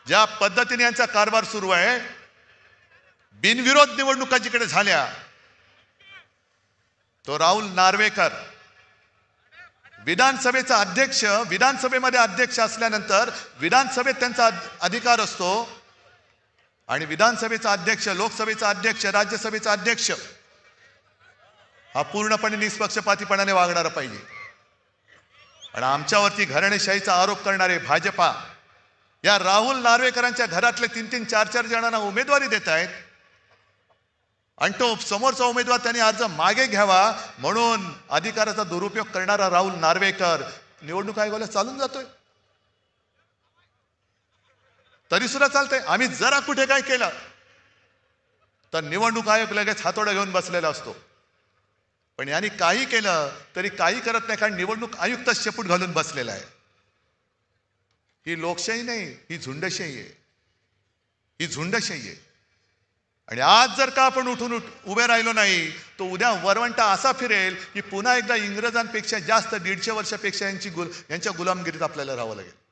ज्या पद्धतीने यांचा कारभार सुरू आहे, बिनविरोध निवडणुका जिकडे झाल्या, तो राहुल नार्वेकर विधानसभेचा अध्यक्ष, विधानसभेमध्ये अध्यक्ष असल्यानंतर विधानसभेत त्यांचा अधिकार असतो आणि विधानसभेचा अध्यक्ष, लोकसभेचा अध्यक्ष, राज्यसभेचा अध्यक्ष हा पूर्णपणे निष्पक्षपातीपणाने वागणारा पाहिजे. आणि आमच्यावरती घराणेशाहीचा आरोप करणारे भाजपा या राहुल नार्वेकरांच्या घरातले 3-3, 4-4 जणांना उमेदवारी देत आहेत आणि तो समोरचा उमेदवार त्यांनी अर्ज मागे घ्यावा म्हणून अधिकाराचा दुरुपयोग करणारा राहुल नार्वेकर निवडणूक आयोगाला चालून जातोय. तरी सुद्धा चालतंय. आम्ही जरा कुठे काय केलं तर निवडणूक आयोग लगेच हातोडा घेऊन बसलेला असतो. पण यांनी काही केलं तरी काही करत नाही, कारण निवडणूक आयुक्त शेपूट घालून बसलेला आहे. ही लोकशाही नाही, ही झुंडशाही आहे. ही झुंडशाही आहे. आणि आज जर का आपण उठून उभे राहिलो नाही तो उद्या वरवंटा असा फिरेल की पुन्हा एकदा इंग्रजांपेक्षा जास्त 150 वर्षापेक्षा यांच्या गुलामगिरीत आपल्याला राहावं लागेल.